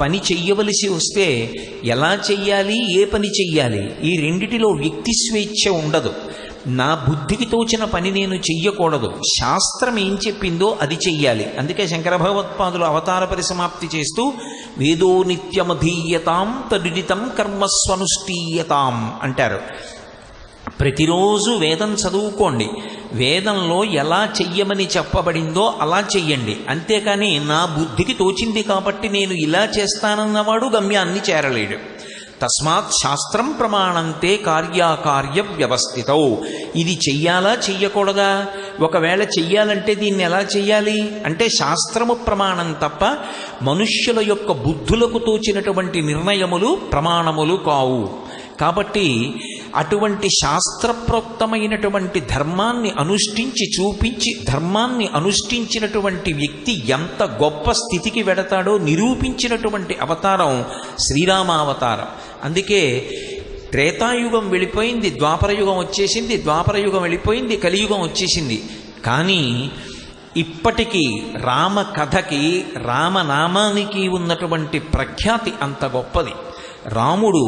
పని చెయ్యవలసి వస్తే ఎలా చెయ్యాలి, ఏ పని చెయ్యాలి, ఈ రెండిటిలో వ్యక్తి స్వేచ్ఛ ఉండదు. నా బుద్ధికి తోచిన పని నేను చెయ్యకూడదు, శాస్త్రం ఏం చెప్పిందో అది చెయ్యాలి. అందుకే శంకర భగవత్పాదులు అవతార పరిసమాప్తి చేస్తూ వేదో నిత్యమధీయతాం తదుదితం కర్మస్వనుష్ఠీయతాం అంటారు. ప్రతిరోజు వేదం చదువుకోండి, వేదంలో ఎలా చెయ్యమని చెప్పబడిందో అలా చెయ్యండి. అంతేకాని నా బుద్ధికి తోచింది కాబట్టి నేను ఇలా చేస్తానన్నవాడు గమ్యాన్ని చేరలేడు. తస్మాత్ శాస్త్రం ప్రమాణంతే కార్యాకార్య వ్యవస్థితౌ. ఇది చెయ్యాలా చెయ్యకూడదా, ఒకవేళ చెయ్యాలంటే దీన్ని ఎలా చెయ్యాలి అంటే శాస్త్రము ప్రమాణం తప్ప మనుష్యుల యొక్క బుద్ధులకు తోచినటువంటి నిర్ణయములు ప్రమాణములు కావు. కాబట్టి అటువంటి శాస్త్రప్రోక్తమైనటువంటి ధర్మాన్ని అనుష్ఠించి చూపించి ధర్మాన్ని అనుష్ఠించినటువంటి వ్యక్తి ఎంత గొప్ప స్థితికి వెడతాడో నిరూపించినటువంటి అవతారం శ్రీరామావతారం. అందుకే త్రేతాయుగం వెళ్ళిపోయింది, ద్వాపరయుగం వచ్చేసింది, ద్వాపరయుగం వెళ్ళిపోయింది, కలియుగం వచ్చేసింది. కానీ ఇప్పటికీ రామ కథకి, రామనామానికి ఉన్నటువంటి ప్రఖ్యాతి అంత గొప్పది. రాముడు